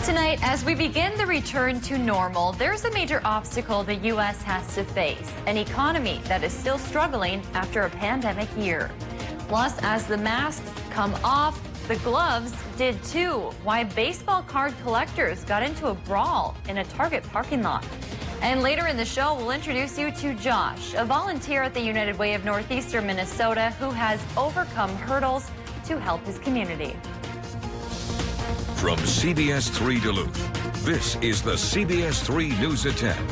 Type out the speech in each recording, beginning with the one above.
Tonight, as we begin the return to normal, there's a major obstacle the U.S. has to face, an economy that is still struggling after a pandemic year. Plus, as the masks come off, the gloves did too. Why baseball card collectors got into a brawl in a Target parking lot. And later in the show, we'll introduce you to Josh, a volunteer at the United Way of Northeastern Minnesota who has overcome hurdles to help his community. From CBS3 Duluth, this is the CBS3 News at 10.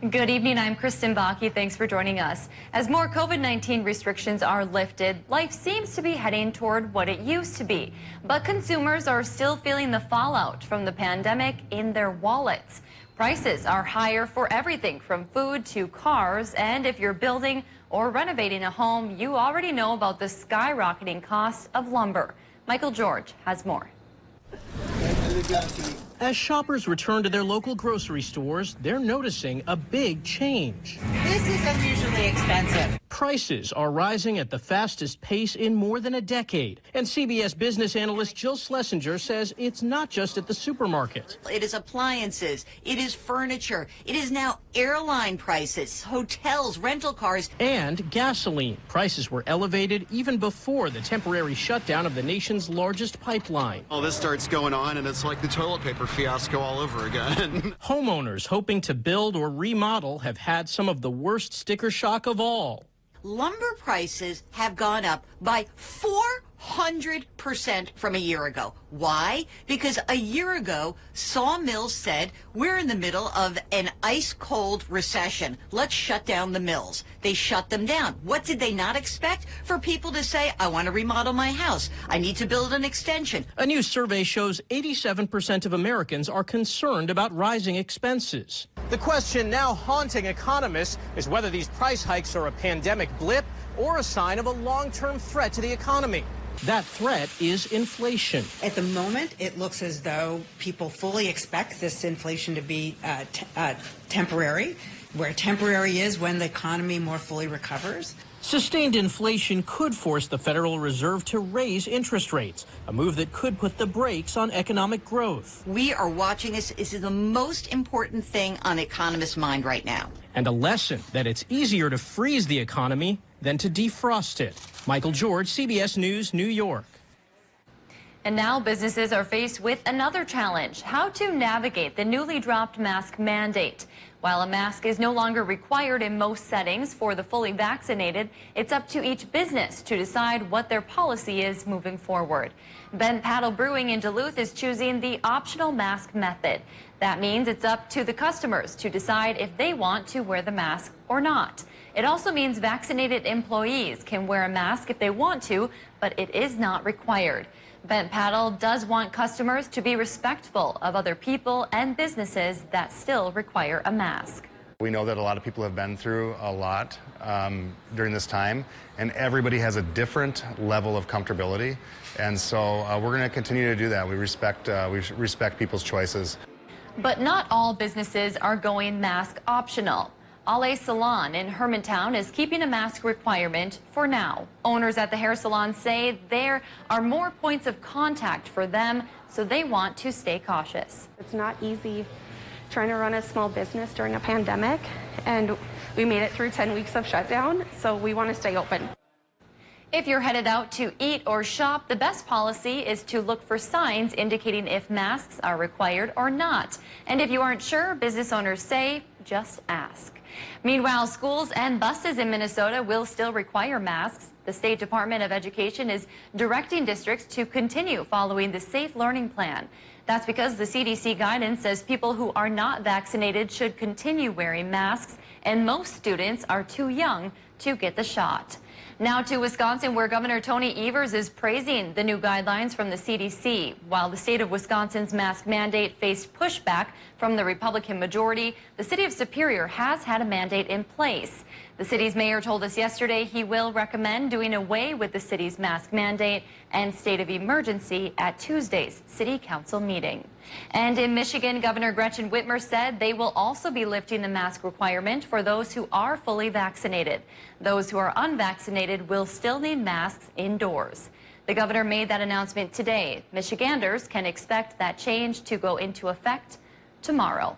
Good evening, I'm Kristen Bakke. Thanks for joining us. As more COVID-19 restrictions are lifted, life seems to be heading toward what it used to be. But consumers are still feeling the fallout from the pandemic in their wallets. Prices are higher for everything from food to cars, and if you're building or renovating a home, you already know about the skyrocketing cost of lumber. Michael George has more. As shoppers return to their local grocery stores, they're noticing a big change. This is unusually expensive. Prices are rising at the fastest pace in more than a decade. And CBS business analyst Jill Schlesinger says it's not just at the supermarket. It is appliances, it is furniture, it is now airline prices, hotels, rental cars. And gasoline. Prices were elevated even before the temporary shutdown of the nation's largest pipeline. All this starts going on and it's like the toilet paper fiasco all over again. Homeowners hoping to build or remodel have had some of the worst sticker shock of all. Lumber prices have gone up by 400% from a year ago. Why? Because a year ago, sawmills said, we're in the middle of an ice-cold recession. Let's shut down the mills. They shut them down. What did they not expect? For people to say, I want to remodel my house. I need to build an extension. A new survey shows 87% of Americans are concerned about rising expenses. The question now haunting economists is whether these price hikes are a pandemic blip or a sign of a long-term threat to the economy. That threat is inflation. At the moment, it looks as though people fully expect this inflation to be temporary, where temporary is when the economy more fully recovers. Sustained inflation could force the Federal Reserve to raise interest rates, a move that could put the brakes on economic growth. We are watching this. This is the most important thing on economists' mind right now. And a lesson that it's easier to freeze the economy than to defrost it. Michael George, CBS News, New York. And now businesses are faced with another challenge, how to navigate the newly dropped mask mandate. While a mask is no longer required in most settings for the fully vaccinated, it's up to each business to decide what their policy is moving forward. Bent Paddle Brewing in Duluth is choosing the optional mask method. That means it's up to the customers to decide if they want to wear the mask or not. It also means vaccinated employees can wear a mask if they want to, but it is not required. Bent Paddle does want customers to be respectful of other people and businesses that still require a mask. We know that a lot of people have been through a lot during this time, and everybody has a different level of comfortability. And so we're going to continue to do that. We respect people's choices. But not all businesses are going mask optional. Ale Salon in Hermantown is keeping a mask requirement for now. Owners at the hair salon say there are more points of contact for them, so they want to stay cautious. It's not easy trying to run a small business during a pandemic, and we made it through 10 weeks of shutdown, so we want to stay open. If you're headed out to eat or shop, the best policy is to look for signs indicating if masks are required or not. And if you aren't sure, business owners say, just ask. Meanwhile, schools and buses in Minnesota will still require masks. The State Department of Education is directing districts to continue following the Safe Learning Plan. That's because the CDC guidance says people who are not vaccinated should continue wearing masks, and most students are too young to get the shot. Now to Wisconsin, where Governor Tony Evers is praising the new guidelines from the CDC. While the state of Wisconsin's mask mandate faced pushback from the Republican majority, the city of Superior has had a mandate in place. The city's mayor told us yesterday he will recommend doing away with the city's mask mandate and state of emergency at Tuesday's city council meeting. And in Michigan, Governor Gretchen Whitmer said they will also be lifting the mask requirement for those who are fully vaccinated. Those who are unvaccinated will still need masks indoors. The governor made that announcement today. Michiganders can expect that change to go into effect tomorrow.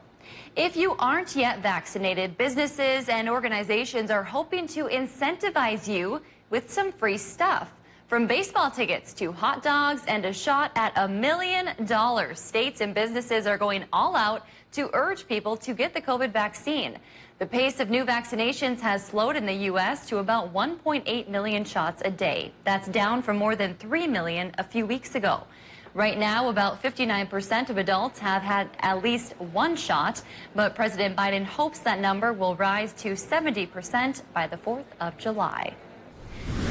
If you aren't yet vaccinated, businesses and organizations are hoping to incentivize you with some free stuff. From baseball tickets to hot dogs and a shot at $1 million, states and businesses are going all out to urge people to get the COVID vaccine. The pace of new vaccinations has slowed in the U.S. to about 1.8 million shots a day. That's down from more than 3 million a few weeks ago. Right now, about 59% of adults have had at least one shot, but President Biden hopes that number will rise to 70% by the 4th of July.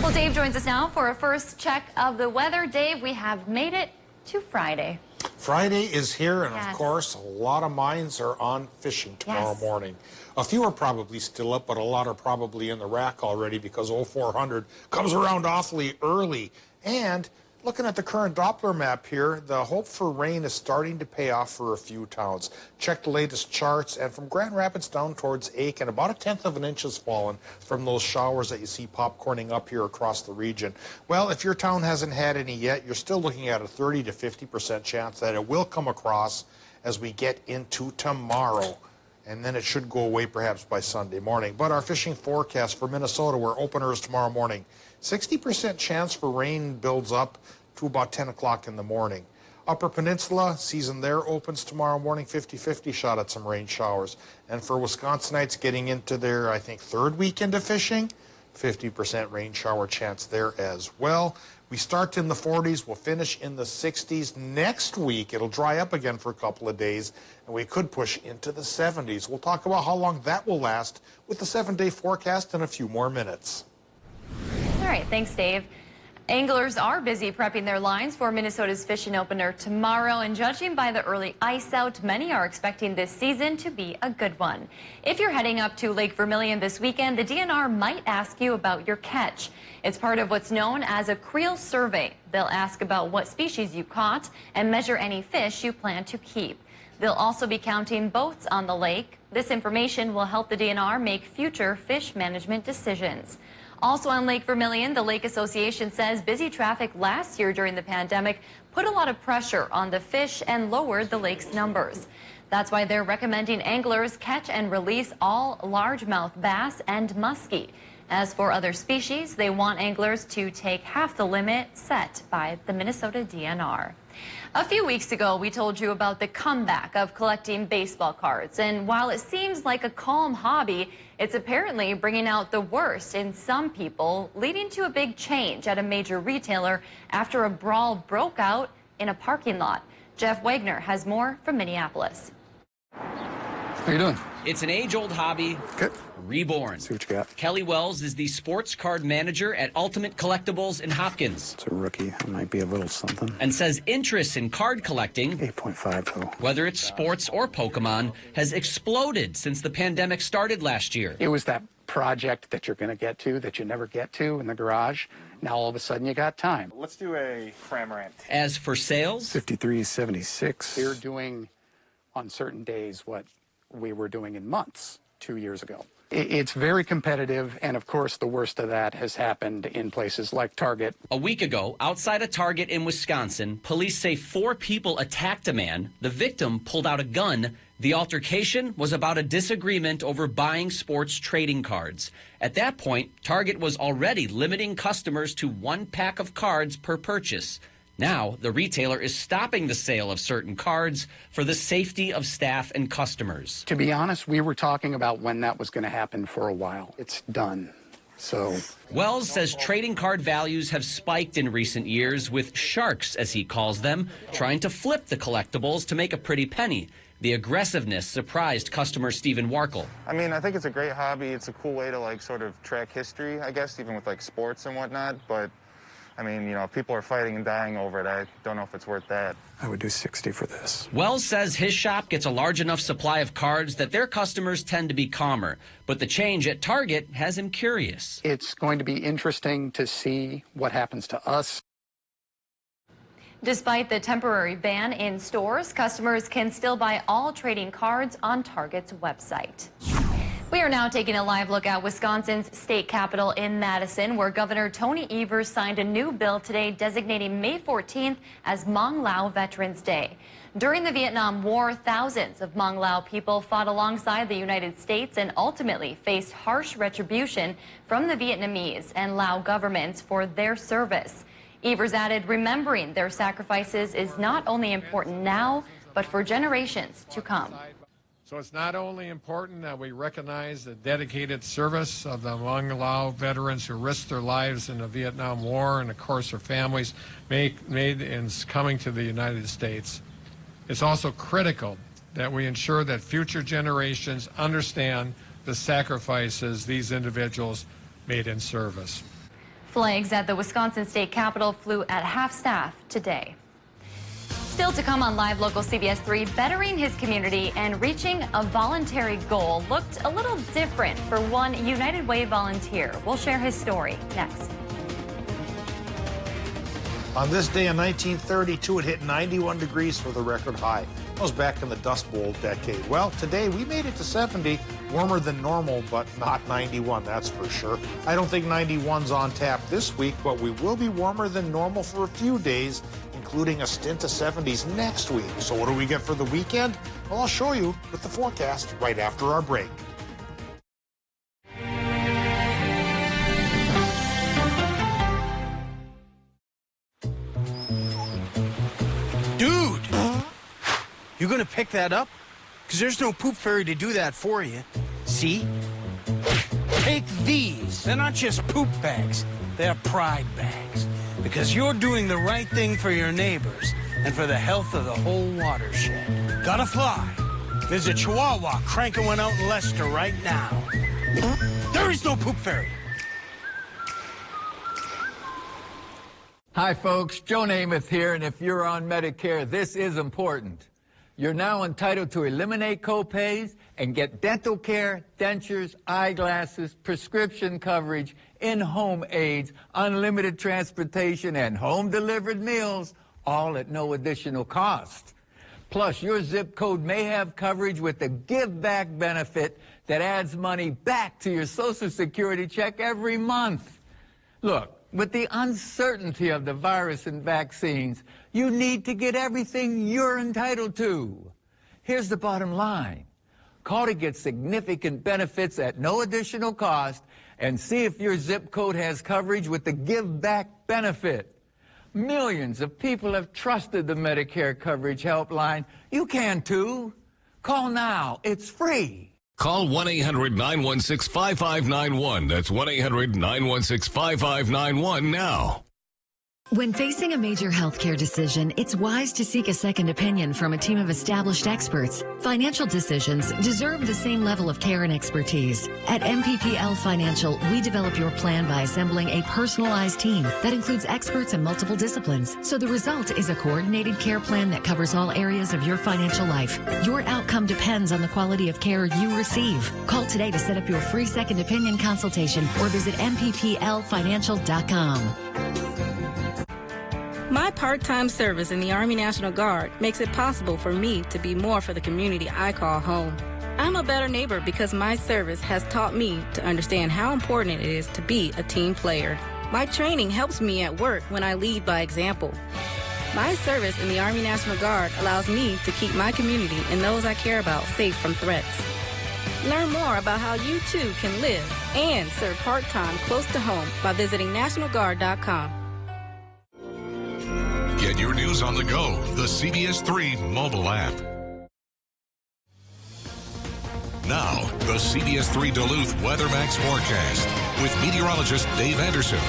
Well, Dave joins us now for a first check of the weather. Dave, we have made it to Friday. Friday is here, and Yes. of course, a lot of minds are on fishing tomorrow morning. A few are probably still up, but a lot are probably in the rack already because 0400 comes around awfully early. And looking at the current Doppler map here, the hope for rain is starting to pay off for a few towns. Check the latest charts, and from Grand Rapids down towards Aiken, about 1/10 of an inch has fallen from those showers that you see popcorning up here across the region. Well, if your town hasn't had any yet, you're still looking at a 30 to 50% chance that it will come across as we get into tomorrow. And then it should go away perhaps by Sunday morning. But our fishing forecast for Minnesota, where opener is tomorrow morning, 60% chance for rain builds up to about 10 o'clock in the morning. Upper Peninsula, season there opens tomorrow morning, 50-50 shot at some rain showers. And for Wisconsinites getting into their, I think, third weekend of fishing, 50% rain shower chance there as well. We start in the 40s, we'll finish in the 60s. Next week, it'll dry up again for a couple of days, and we could push into the 70s. We'll talk about how long that will last with the 7-day forecast in a few more minutes. All right, thanks, Dave. Anglers are busy prepping their lines for Minnesota's fishing opener tomorrow, and judging by the early ice out, many are expecting this season to be a good one. If you're heading up to Lake Vermilion this weekend, the DNR might ask you about your catch. It's part of what's known as a creel survey. They'll ask about what species you caught and measure any fish you plan to keep. They'll also be counting boats on the lake. This information will help the DNR make future fish management decisions. Also on Lake Vermilion, the Lake Association says busy traffic last year during the pandemic put a lot of pressure on the fish and lowered the lake's numbers. That's why they're recommending anglers catch and release all largemouth bass and muskie. As for other species, they want anglers to take half the limit set by the Minnesota DNR. A few weeks ago, we told you about the comeback of collecting baseball cards. And while it seems like a calm hobby, it's apparently bringing out the worst in some people, leading to a big change at a major retailer after a brawl broke out in a parking lot. Jeff Wagner has more from Minneapolis. How you doing? It's an age-old hobby, Good. reborn. See what you got. Kelly Wells is the sports card manager at Ultimate Collectibles in Hopkins. It's a rookie. It might be a little something. And says interest in card collecting, 8.5 though. whether it's sports or Pokemon, has exploded since the pandemic started last year. It was that project that you're going to get to that you never get to in the garage. Now all of a sudden you got time. Let's do a Cramorant. As for sales, 53.76. They're doing on certain days what we were doing in months 2 years ago. It's very competitive, and of course the worst of that has happened in places like Target. a week ago, outside a Target in Wisconsin, police say 4 people attacked a man. The victim pulled out a gun. The altercation was about a disagreement over buying sports trading cards. At that point, Target was already limiting customers to 1 pack of cards per purchase. Now, the retailer is stopping the sale of certain cards for the safety of staff and customers. To be honest, we were talking about when that was going to happen for a while. It's done. So Wells says trading card values have spiked in recent years, with sharks, as he calls them, trying to flip the collectibles to make a pretty penny. The aggressiveness surprised customer Stephen Warkle. I mean, I think it's a great hobby. It's a cool way to, like, sort of track history, I guess, even with, like, sports and whatnot. But, I mean, you know, if people are fighting and dying over it, I don't know if it's worth that. I would do 60 for this. Wells says his shop gets a large enough supply of cards that their customers tend to be calmer. But the change at Target has him curious. it's going to be interesting to see what happens to us. Despite the temporary ban in stores, customers can still buy all trading cards on Target's website. We are now taking a live look at Wisconsin's state capitol in Madison, where Governor Tony Evers signed a new bill today designating May 14th as Hmong Lao Veterans Day. During the Vietnam War, thousands of Hmong Lao people fought alongside the United States and ultimately faced harsh retribution from the Vietnamese and Lao governments for their service. Evers added, remembering their sacrifices is not only important now, but for generations to come. So it's not only important that we recognize the dedicated service of the Hmong Lao veterans who risked their lives in the Vietnam War and, of course, their families made in coming to the United States. It's also critical that we ensure that future generations understand the sacrifices these individuals made in service. Flags at the Wisconsin State Capitol flew at half-staff today. Still to come on Live Local CBS 3, bettering his community and reaching a voluntary goal looked a little different for one United Way volunteer. We'll share his story next. On this day in 1932, it hit 91 degrees for the record high. That was back in the Dust Bowl decade. Well, today we made it to 70, warmer than normal, but not 91, that's for sure. I don't think 91's on tap this week, but we will be warmer than normal for a few days, including a stint to 70s next week. So what do we get for the weekend? Well, I'll show you with the forecast right after our break. Dude! You gonna pick that up? Because there's no poop fairy to do that for you. See? Take these. They're not just poop bags. They're pride bags. Because you're doing the right thing for your neighbors and for the health of the whole watershed. Gotta fly. Visit Chihuahua, cranking one out in Leicester right now. There is no poop fairy. Hi, folks. Joe Namath here, and if you're on Medicare, this is important. You're now entitled to eliminate copays and get dental care, dentures, eyeglasses, prescription coverage, in-home aids, unlimited transportation, and home-delivered meals, all at no additional cost. Plus, your zip code may have coverage with the Give Back benefit that adds money back to your Social Security check every month. Look, with the uncertainty of the virus and vaccines, you need to get everything you're entitled to. Here's the bottom line. Call to get significant benefits at no additional cost and see if your zip code has coverage with the Give Back benefit. Millions of people have trusted the Medicare Coverage Helpline. You can too. Call now. It's free. Call 1-800-916-5591. That's 1-800-916-5591 now. When facing a major healthcare decision, it's wise to seek a second opinion from a team of established experts. Financial decisions deserve the same level of care and expertise. At MPPL Financial, we develop your plan by assembling a personalized team that includes experts in multiple disciplines. So the result is a coordinated care plan that covers all areas of your financial life. Your outcome depends on the quality of care you receive. Call today to set up your free second opinion consultation or visit MPPLfinancial.com. My part-time service in the Army National Guard makes it possible for me to be more for the community I call home. I'm a better neighbor because my service has taught me to understand how important it is to be a team player. My training helps me at work when I lead by example. My service in the Army National Guard allows me to keep my community and those I care about safe from threats. Learn more about how you too can live and serve part-time close to home by visiting NationalGuard.com. Get your news on the go, the CBS3 mobile app. Now, the CBS3 Duluth WeatherMax forecast with meteorologist Dave Anderson.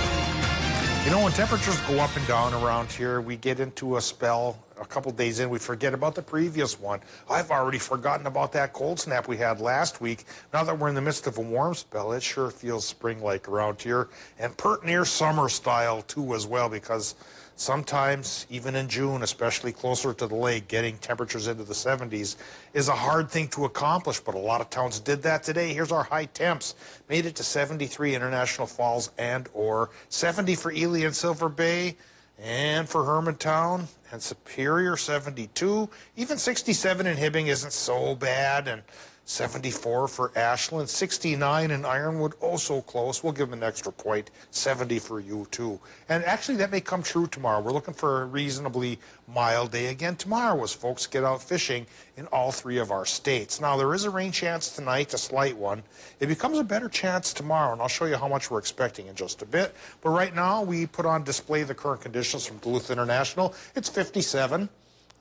You know, when temperatures go up and down around here, we get into a spell. A couple days in, we forget about the previous one. I've already forgotten about that cold snap we had last week. Now that we're in the midst of a warm spell, it sure feels spring-like around here. And pert near summer style, too, as well, because sometimes, even in June, especially closer to the lake, getting temperatures into the 70s is a hard thing to accomplish, but a lot of towns did that today. Here's our high temps. Made it to 73 International Falls and or 70 for Ely and Silver Bay, and for Hermantown and Superior, 72. Even 67 in Hibbing isn't so bad, and 74 for Ashland, 69 in Ironwood, oh so close. We'll give them an extra point, 70 for you too. And actually that may come true tomorrow. We're looking for a reasonably mild day again tomorrow as folks get out fishing in all 3 of our states. Now there is a rain chance tonight, a slight one. It becomes a better chance tomorrow, and I'll show you how much we're expecting in just a bit. But right now we put on display the current conditions from Duluth International. It's 57.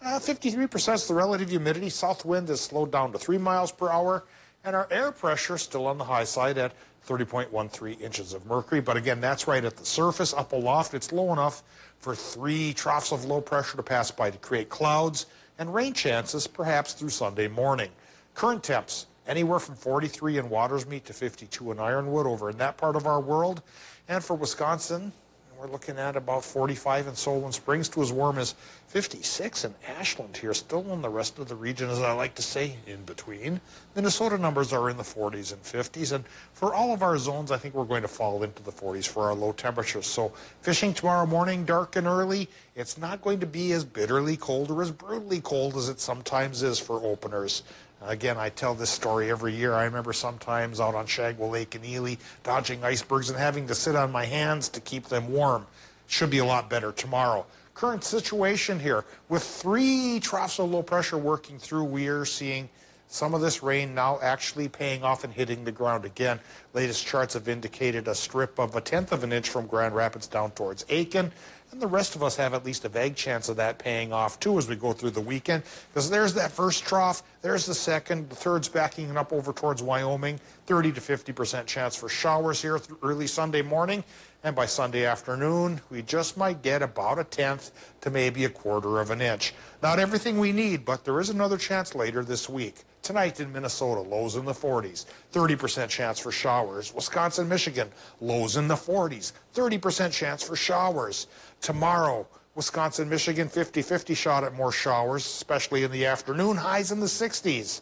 53% is the relative humidity. South wind is slowed down to 3 miles per hour. And our air pressure still on the high side at 30.13 inches of mercury. But again, that's right at the surface. Up aloft, it's low enough for 3 troughs of low pressure to pass by to create clouds and rain chances perhaps through Sunday morning. Current temps, anywhere from 43 in Watersmeet to 52 in Ironwood over in that part of our world. And for Wisconsin, we're looking at about 45 in Solon Springs to as warm as 56 in Ashland here. Still in the rest of the region, as I like to say, in between. Minnesota numbers are in the 40s and 50s. And for all of our zones, I think we're going to fall into the 40s for our low temperatures. So fishing tomorrow morning, dark and early, it's not going to be as bitterly cold or as brutally cold as it sometimes is for openers. Again, I tell this story every year. I remember sometimes out on Shagwell Lake in Ely, dodging icebergs and having to sit on my hands to keep them warm. Should be a lot better tomorrow. Current situation here, with 3 troughs of low pressure working through, we are seeing some of this rain now actually paying off and hitting the ground again. Latest charts have indicated a strip of 1/10 of an inch from Grand Rapids down towards Aiken. And the rest of us have at least a vague chance of that paying off, too, as we go through the weekend. Because there's that first trough, there's the second, the third's backing up over towards Wyoming. 30 to 50% chance for showers here through early Sunday morning. And by Sunday afternoon, we just might get about 1/10 to maybe 1/4 of an inch. Not everything we need, but there is another chance later this week. Tonight in Minnesota, lows in the 40s, 30% chance for showers. Wisconsin, Michigan, lows in the 40s, 30% chance for showers. Tomorrow, Wisconsin, Michigan, 50-50 shot at more showers, especially in the afternoon, highs in the 60s.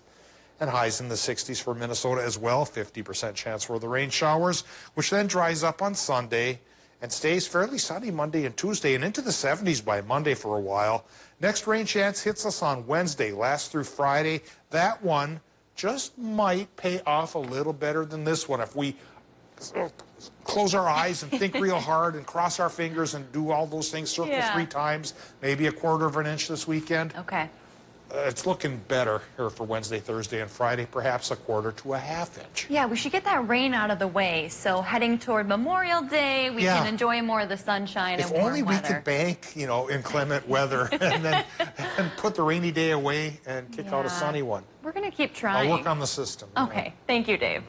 And highs in the 60s for Minnesota as well, 50% chance for the rain showers, which then dries up on Sunday and stays fairly sunny Monday and Tuesday and into the 70s by Monday for a while. Next rain chance hits us on Wednesday, lasts through Friday. That one just might pay off a little better than this one if we close our eyes and think real hard and cross our fingers and do all those things, circle 3 times, maybe 1/4 of an inch this weekend. Okay. It's looking better here for Wednesday, Thursday, and Friday, perhaps 1/4 to 1/2 inch. Yeah, we should get that rain out of the way. So heading toward Memorial Day, we can enjoy more of the sunshine and warm weather. If only we could bank, you know, inclement weather and then put the rainy day away and kick out a sunny one. We're going to keep trying. I'll work on the system. Okay. Thank you, Dave.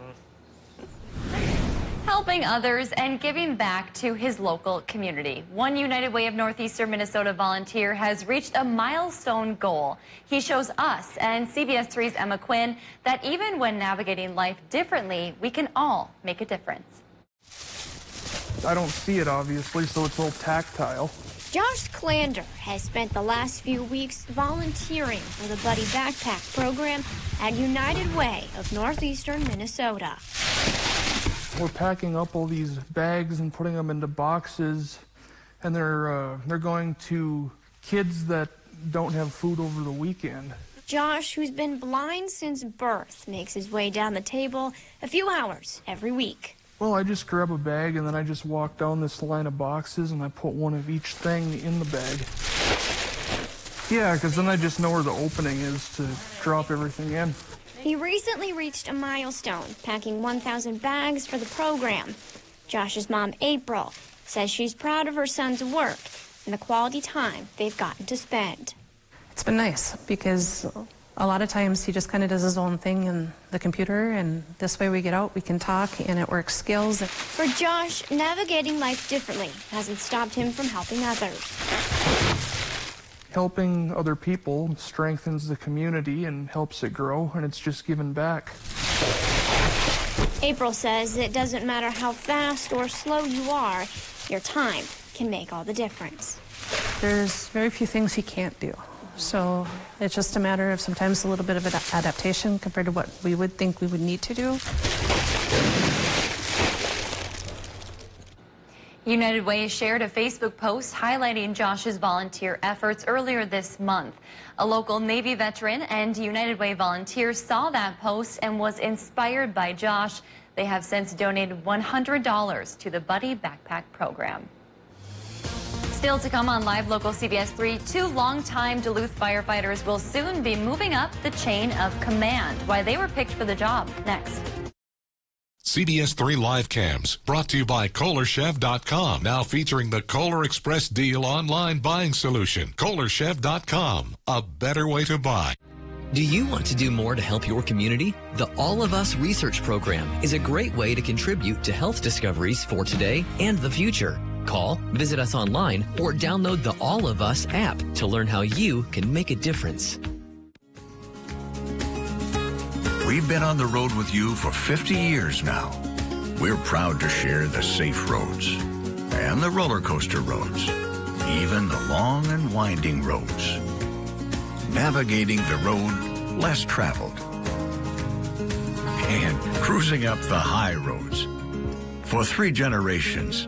Helping others and giving back to his local community. One United Way of Northeastern Minnesota volunteer has reached a milestone goal. He shows us and CBS3's Emma Quinn that even when navigating life differently, we can all make a difference. I don't see it, obviously, so it's all tactile. Josh Klander has spent the last few weeks volunteering for the Buddy Backpack program at United Way of Northeastern Minnesota. We're packing up all these bags and putting them into boxes, and they're going to kids that don't have food over the weekend. Josh, who's been blind since birth, makes his way down the table a few hours every week. Well, I just grab a bag and then I just walk down this line of boxes and I put one of each thing in the bag. Yeah, because then I just know where the opening is to drop everything in. He recently reached a milestone, packing 1,000 bags for the program. Josh's mom, April, says she's proud of her son's work and the quality time they've gotten to spend. It's been nice because a lot of times he just kind of does his own thing in the computer, and this way we get out, we can talk, and it works skills. For Josh, navigating life differently hasn't stopped him from helping others. Helping other people strengthens the community and helps it grow, and it's just giving back. April says it doesn't matter how fast or slow you are, your time can make all the difference. There's very few things he can't do. So it's just a matter of sometimes a little bit of an adaptation compared to what we would think we would need to do. United Way shared a Facebook post highlighting Josh's volunteer efforts earlier this month. A local Navy veteran and United Way volunteer saw that post and was inspired by Josh. They have since donated $100 to the Buddy Backpack program. Still to come on Live Local CBS 3, 2 longtime Duluth firefighters will soon be moving up the chain of command. Why they were picked for the job, next. CBS 3 Live Cams, brought to you by KohlerChef.com, now featuring the Kohler Express Deal online buying solution. KohlerChef.com, a better way to buy. Do you want to do more to help your community? The All of Us Research Program is a great way to contribute to health discoveries for today and the future. Call, visit us online, or download the All of Us app to learn how you can make a difference. We've been on the road with you for 50 years now. We're proud to share the safe roads and the roller coaster roads, even the long and winding roads. Navigating the road less traveled and cruising up the high roads. For 3 generations,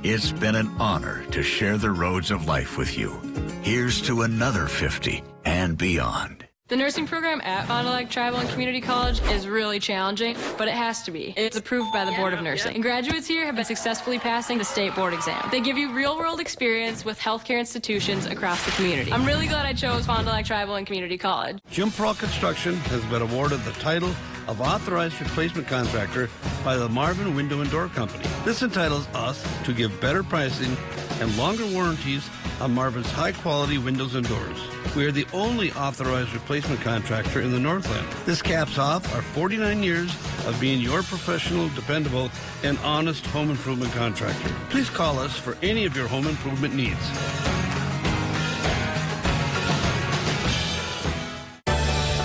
it's been an honor to share the roads of life with you. Here's to another 50 and beyond. The nursing program at Fond du Lac Tribal and Community College is really challenging, but it has to be. It's approved by the Board of Nursing. And graduates here have been successfully passing the state board exam. They give you real-world experience with healthcare institutions across the community. I'm really glad I chose Fond du Lac Tribal and Community College. Jim Pearl Construction has been awarded the title of Authorized Replacement Contractor by the Marvin Window and Door Company. This entitles us to give better pricing and longer warranties on Marvin's high-quality windows and doors. We are the only authorized replacement contractor in the Northland. This caps off our 49 years of being your professional, dependable, and honest home improvement contractor. Please call us for any of your home improvement needs.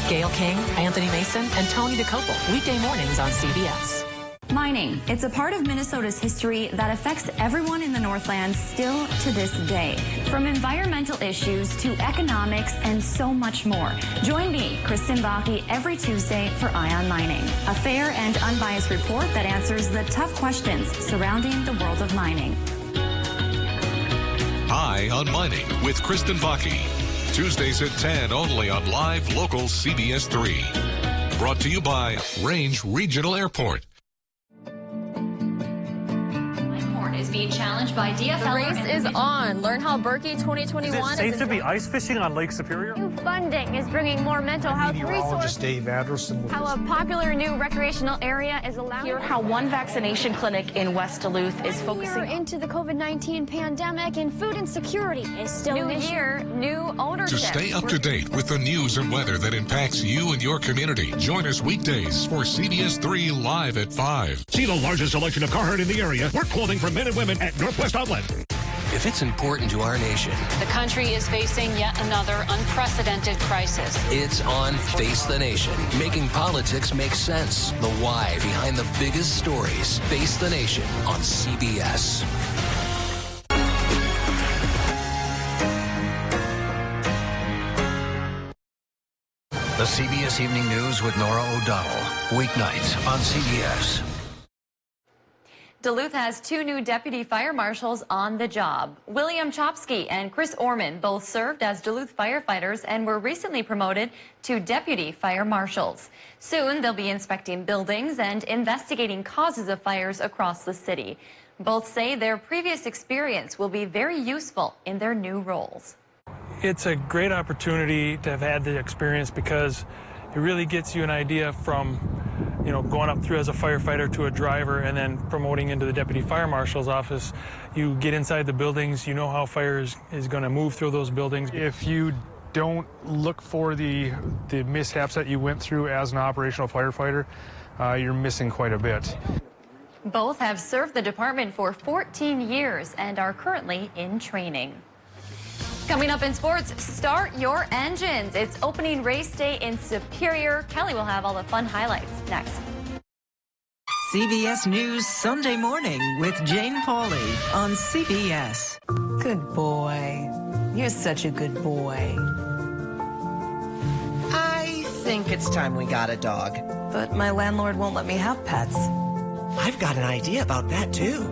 Gail King, Anthony Mason, and Tony DeCoppel, weekday mornings on CBS. Mining. It's a part of Minnesota's history that affects everyone in the Northland still to this day. From environmental issues to economics and so much more. Join me, Kristen Bakke, every Tuesday for Eye on Mining, a fair and unbiased report that answers the tough questions surrounding the world of mining. Eye on Mining with Kristen Bakke. Tuesdays at 10 only on Live Local CBS 3. Brought to you by Range Regional Airport. Is being challenged by DFL. The race is on. Learn how Berkey 2021 is safe to be ice fishing on Lake Superior? New funding is bringing more mental health resources. Dave Anderson. How a popular new recreational area is allowing. Hear how one vaccination clinic in West Duluth is focusing into the COVID-19 pandemic, and food insecurity is still new year, new ownership. To stay up to date with the news and weather that impacts you and your community, join us weekdays for CBS 3 Live at 5. See the largest selection of Carhartt in the area. Work clothing for men and women at Northwest Outlet. If it's important to our nation, the country is facing yet another unprecedented crisis. It's on Face the Nation, making politics make sense. The why behind the biggest stories. Face the Nation on CBS. The CBS Evening News with Nora O'Donnell. Weeknights on CBS. Duluth has 2 new deputy fire marshals on the job. William Chopsky and Chris Orman both served as Duluth firefighters and were recently promoted to deputy fire marshals. Soon they'll be inspecting buildings and investigating causes of fires across the city. Both say their previous experience will be very useful in their new roles. It's a great opportunity to have had the experience because it really gets you an idea from, you know, going up through as a firefighter to a driver and then promoting into the deputy fire marshal's office. You get inside the buildings, you know how fire is going to move through those buildings. If you don't look for the mishaps that you went through as an operational firefighter, you're missing quite a bit. Both have served the department for 14 years and are currently in training. Coming up in sports, start your engines. It's opening race day in Superior. Kelly will have all the fun highlights next. CBS News Sunday Morning with Jane Pauley on CBS. Good boy. You're such a good boy. I think it's time we got a dog. But my landlord won't let me have pets. I've got an idea about that, too.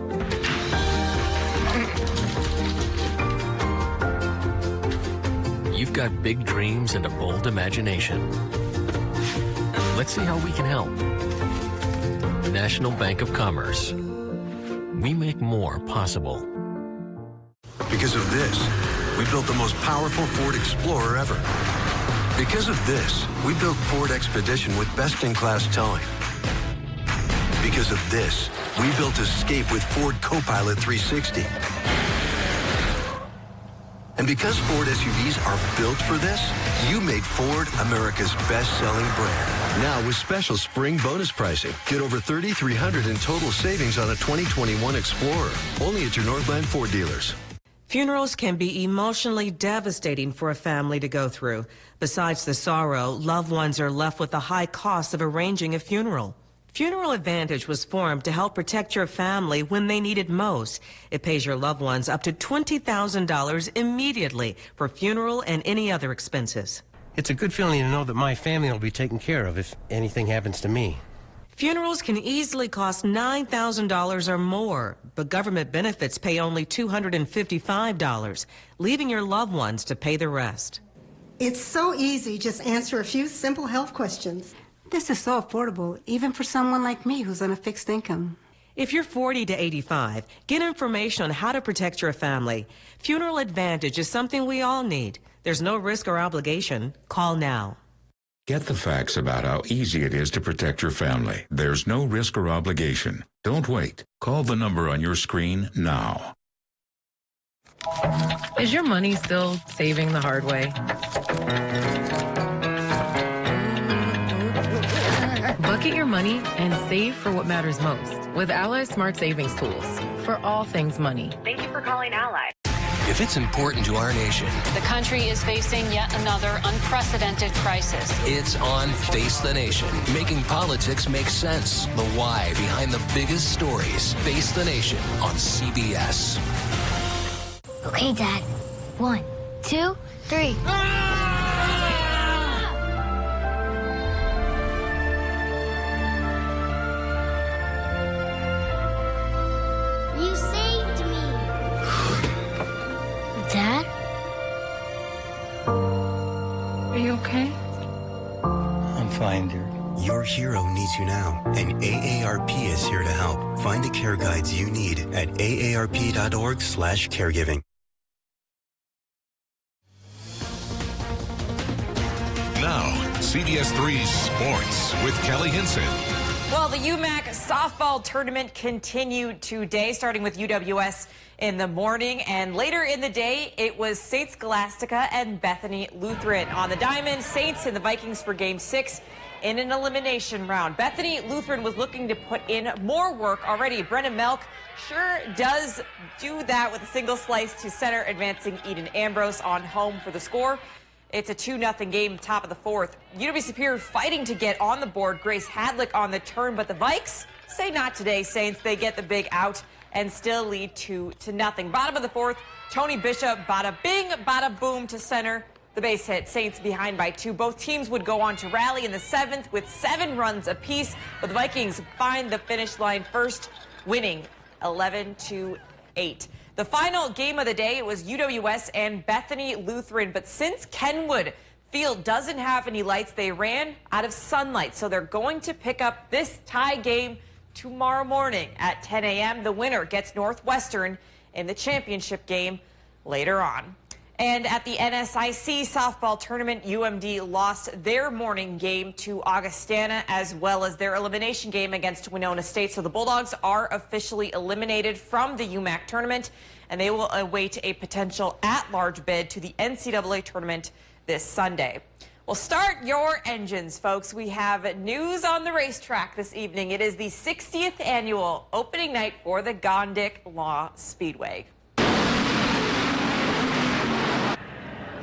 got big dreams and a bold imagination. Let's see how we can help. National Bank of Commerce. We make more possible. Because of this, we built the most powerful Ford Explorer ever. Because of this, we built Ford Expedition with best-in-class towing. Because of this, we built Escape with Ford Copilot 360. And because Ford SUVs are built for this, you made Ford America's best-selling brand. Now with special spring bonus pricing. Get over $3,300 in total savings on a 2021 Explorer. Only at your Northland Ford dealers. Funerals can be emotionally devastating for a family to go through. Besides the sorrow, loved ones are left with the high cost of arranging a funeral. Funeral Advantage was formed to help protect your family when they need it most. It pays your loved ones up to $20,000 immediately for funeral and any other expenses. It's a good feeling to know that my family will be taken care of if anything happens to me. Funerals can easily cost $9,000 or more, but government benefits pay only $255, leaving your loved ones to pay the rest. It's so easy. Just answer a few simple health questions. This is so affordable, even for someone like me who's on a fixed income. If you're 40 to 85, get information on how to protect your family. Funeral Advantage is something we all need. There's no risk or obligation. Call now. Get the facts about how easy it is to protect your family. There's no risk or obligation. Don't wait. Call the number on your screen now. Is your money still saving the hard way? Bucket your money and save for what matters most with Ally Smart Savings Tools for all things money. Thank you for calling Ally. If it's important to our nation, The country is facing yet another unprecedented crisis. it's on Face the Nation, making politics make sense. The why behind the biggest stories. Face the Nation on CBS. Okay, Dad. 1, 2, 3. You saved me. Dad? Are you okay? I'm fine, dear. Your hero needs you now, and AARP is here to help. Find the care guides you need at aarp.org/caregiving. Now, CBS3 Sports with Kelly Hinson. Well, the UMAC softball tournament continued today, starting with UWS in the morning, and later in the day, it was St. Scholastica and Bethany Lutheran. On the diamond, Saints and the Vikings for Game 6 in an elimination round. Bethany Lutheran was looking to put in more work already. Brenna Melk sure does do that with a single slice to center, advancing Eden Ambrose on home for the score. It's a 2-0 game, top of the fourth. UW Superior fighting to get on the board. Grace Hadlick on the turn, but the Vikes say not today, Saints. They get the big out and still lead 2-0. Bottom of the fourth, Tony Bishop, bada bing, bada boom to center. The base hit. Saints behind by 2. Both teams would go on to rally in the 7th with 7 runs apiece, but the Vikings find the finish line first, winning 11-8. The final game of the day, it was UWS and Bethany Lutheran, but since Kenwood Field doesn't have any lights, they ran out of sunlight, so they're going to pick up this tie game tomorrow morning at 10 a.m. The winner gets Northwestern in the championship game later on. And at the NSIC softball tournament, UMD lost their morning game to Augustana, as well as their elimination game against Winona State. So the Bulldogs are officially eliminated from the UMAC tournament, and they will await a potential at-large bid to the NCAA tournament this Sunday. Well, start your engines, folks. We have news on the racetrack this evening. It is the 60th annual opening night for the Gondik Law Speedway.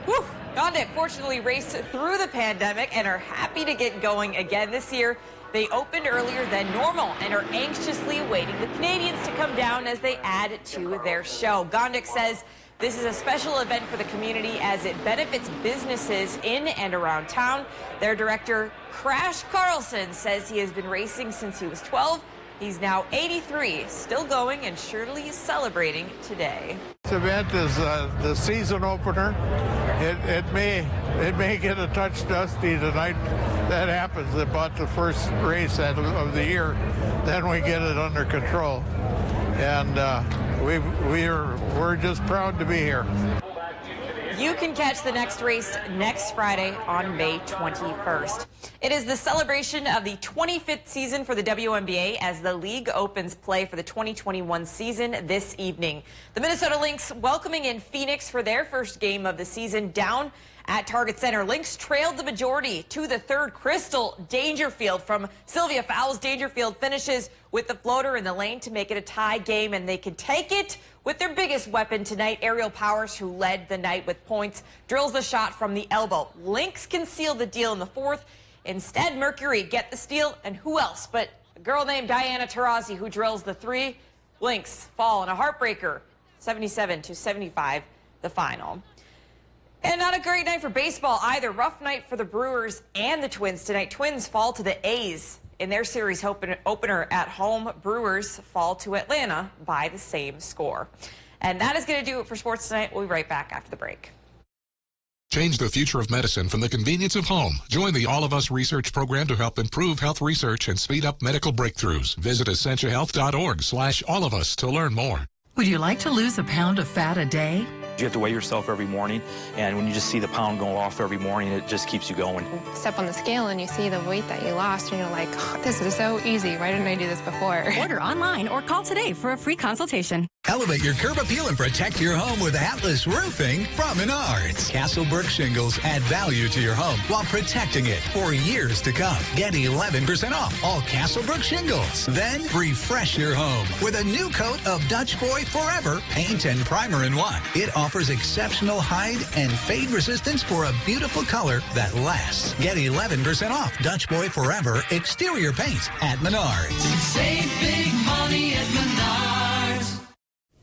Whew. Gondik fortunately raced through the pandemic and are happy to get going again this year. They opened earlier than normal and are anxiously awaiting the Canadians to come down as they add to their show. Gondik says this is a special event for the community as it benefits businesses in and around town. Their director, Crash Carlson, says he has been racing since he was 12. He's now 83, still going and surely celebrating today. This event is the season opener. It may get a touch dusty tonight. That happens about the first race of the year. Then we get it under control, and we're just proud to be here. You can catch the next race next Friday on May 21st. It is the celebration of the 25th season for the WNBA as the league opens play for the 2021 season this evening. The Minnesota Lynx welcoming in Phoenix for their first game of the season down at Target Center. Lynx trailed the majority to the third. Crystal Dangerfield from Sylvia Fowles Dangerfield finishes with the floater in the lane to make it a tie game, and they can take it with their biggest weapon tonight. Ariel Powers, who led the night with points, drills the shot from the elbow. Lynx can seal the deal in the fourth. Instead, Mercury get the steal, and who else but a girl named Diana Taurasi, who drills the three. Lynx fall in a heartbreaker, 77-75, the final. And not a great night for baseball either. Rough night for the Brewers and the Twins tonight. Twins fall to the A's in their series opener at home. Brewers fall to Atlanta by the same score. And that is going to do it for sports tonight. We'll be right back after the break. Change the future of medicine from the convenience of home. Join the All of Us research program to help improve health research and speed up medical breakthroughs. Visit essentialhealth.org/allofus to learn more. Would you like to lose a pound of fat a day? You have to weigh yourself every morning, and when you just see the pound go off every morning, it just keeps you going. Step on the scale and you see the weight that you lost, and you're like, oh, this is so easy. Why didn't I do this before? Order online or call today for a free consultation. Elevate your curb appeal and protect your home with Atlas Roofing from Menards. Castlebrook shingles add value to your home while protecting it for years to come. Get 11% off all Castlebrook shingles. Then refresh your home with a new coat of Dutch Boy Forever paint and primer in one. It offers exceptional hide and fade resistance for a beautiful color that lasts. Get 11% off Dutch Boy Forever exterior paint at Menards. Save big money at Menards.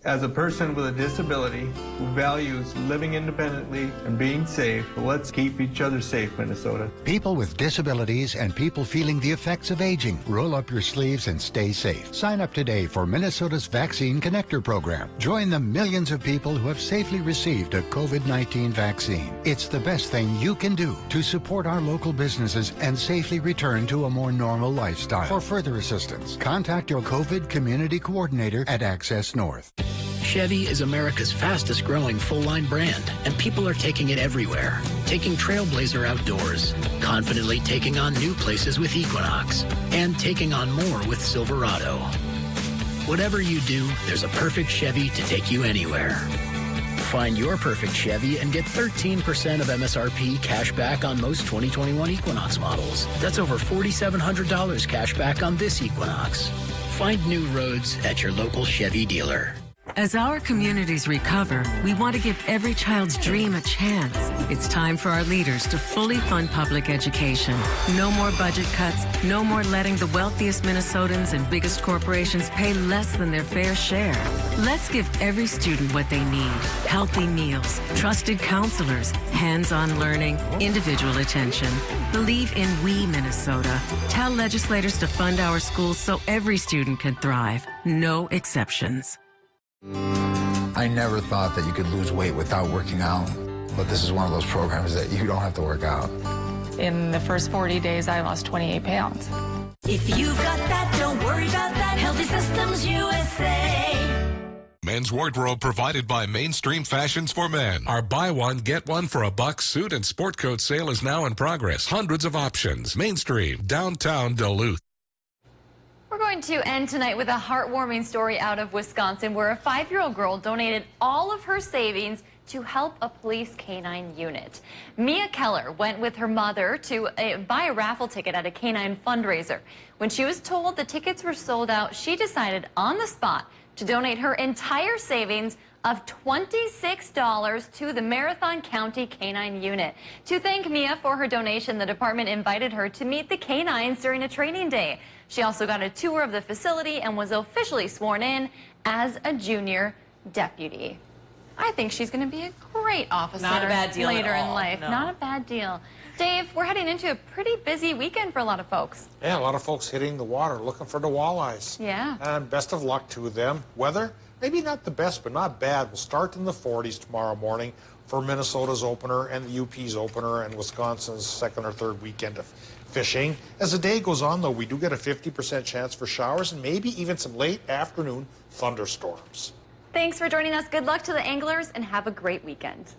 As a person with a disability who values living independently and being safe, let's keep each other safe, Minnesota. People with disabilities and people feeling the effects of aging. Roll up your sleeves and stay safe. Sign up today for Minnesota's Vaccine Connector program. Join the millions of people who have safely received a COVID-19 vaccine. It's the best thing you can do to support our local businesses and safely return to a more normal lifestyle. For further assistance, contact your COVID community coordinator at Access North. Chevy is America's fastest growing full-line brand, and people are taking it everywhere. Taking Trailblazer outdoors, confidently taking on new places with Equinox, and taking on more with Silverado. Whatever you do, there's a perfect Chevy to take you anywhere. Find your perfect Chevy and get 13% of MSRP cash back on most 2021 Equinox models. That's over $4,700 cash back on this Equinox. Find new roads at your local Chevy dealer. As our communities recover, we want to give every child's dream a chance. It's time for our leaders to fully fund public education. No more budget cuts, no more letting the wealthiest Minnesotans and biggest corporations pay less than their fair share. Let's give every student what they need. Healthy meals, trusted counselors, hands-on learning, individual attention. Believe in We Minnesota. Tell legislators to fund our schools so every student can thrive. No exceptions. I never thought that you could lose weight without working out, but this is one of those programs that you don't have to work out. In the first 40 days, I lost 28 pounds. If you've got that, don't worry about that. Healthy Systems USA. Men's wardrobe provided by Mainstream Fashions for Men. Our buy one, get one for $1 suit and sport coat sale is now in progress. Hundreds of options. Mainstream, downtown Duluth. We're going to end tonight with a heartwarming story out of Wisconsin where a 5-year-old girl donated all of her savings to help a police canine unit. Mia Keller went with her mother to buy a raffle ticket at a canine fundraiser. When she was told the tickets were sold out, she decided on the spot to donate her entire savings of $26 to the Marathon County Canine Unit. To thank Mia for her donation, the department invited her to meet the canines during a training day. She also got a tour of the facility and was officially sworn in as a junior deputy. I think she's going to be a great officer. Not a bad deal later at all. in life. No. Not a bad deal. Dave, we're heading into a pretty busy weekend for a lot of folks. Yeah, a lot of folks hitting the water, looking for the walleyes. Yeah. And best of luck to them. Weather maybe not the best, but not bad. We'll start in the 40s tomorrow morning for Minnesota's opener and the UP's opener and Wisconsin's second or third weekend of fishing. As the day goes on, though, we do get a 50% chance for showers and maybe even some late afternoon thunderstorms. Thanks for joining us. Good luck to the anglers and have a great weekend.